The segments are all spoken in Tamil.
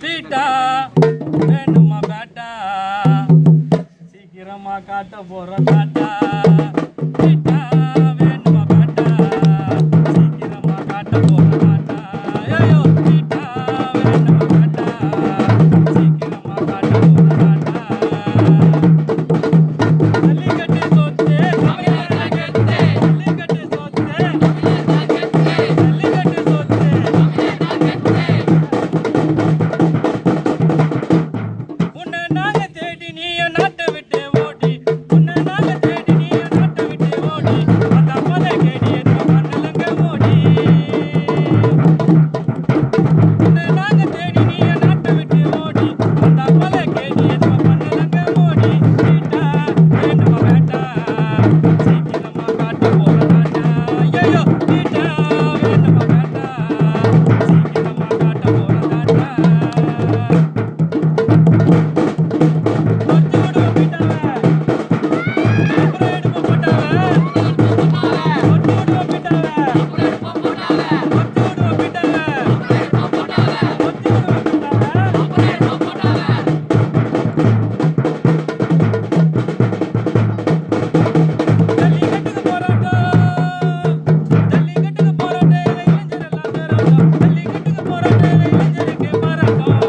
பீட்டா வேணுமா பேட்டா சீக்கிரமா காட்ட போற காட்டா பீட்டா வேணுமா பேட்டா சீக்கிரமா காட்ட போற காட்டா ஐயோ பீட்டா வேணுமா பேட்டா சீக்கிரமா காட்ட போற காட்டா ஜல்லிக்கட்டு சொத்து தமிழக கெத்து ஜல்லிக்கட்டு சொத்து ஜல்லிக்கட்டு சொத்து உன்னை நாங்க தேடி நீய நாட்டை விட்டு ஓடி உன்னை நாங்க தேடி நீய நாட்டை விட்டு ஓடி அந்த மலை கேடி எதுவும் பண்ணலங்க ஓடி உன்னை நாங்க தேடி நீய நாட்டை விட்டு ஓடி அந்த மலை கேடி எதுவும் பண்ணலங்க ஓடி பீட்டா வேணுமா பேட்டா சீக்கிரமா காட்ட போற காட்டா ஐயோ பீட்டா வேணுமா பேட்டா சீக்கிரமா காட்ட போற காட்டா ஒத்து விடுவோம் பீட்டாவை அப்புறம் எடுப்போம் போட்டாவை ஒத்து விடுவோம் பீட்டாவை ஒத்து விடுவோம் பீட்டாவை ஒத்து விடுவோம் பீட்டாவை ஜல்லிக்கட்டுக்கு போராட்டம் ஜல்லிக்கட்டுக்கு போராட்டம் இளைஞர் எல்லாம் பேராட்டம் ஜல்லிக்கட்டுக்கு போராட்டம் இளைஞருக்கு பாராட்டம்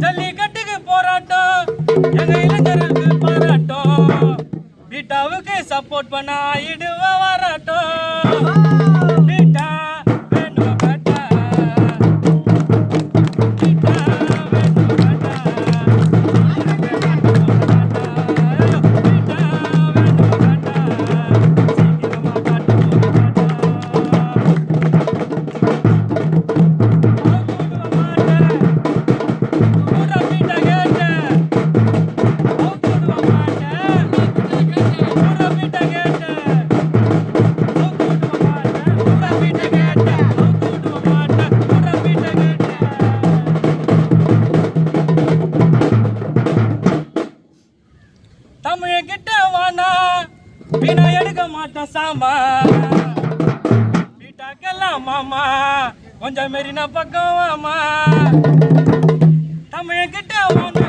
ஜல்லிக்கட்டுக்கு போராட்டம் எங்க இளைஞருக்கு பாராட்டம் பீட்டாவுக்கு சப்போர்ட் பண்ண ஆயிடுவ வராட்டம் பீட்டா வேணுமா பேட்டா பீட்டா வேணுமா பேட்டா சீக்கிரமா காட்ட போற காட்டா ஊரா பீட்டா கேட்ட ஊத்துடுவ மாட்டேன் ஊரா பீட்டா கேட்ட ஊத்துடுவ மாட்டேன் ஊரா பீட்டா கேட்ட ஊத்துடுவ மாட்டேன் ஊரா பீட்டா கேட்ட தமிழகிட்ட வானா வீணா எடுக்க மாட்டேன் சாமா பீட்டாக்கெல்லாம் மாமா கொஞ்சம் மெரினா பக்கம் வாமா தமிழகிட்ட வானா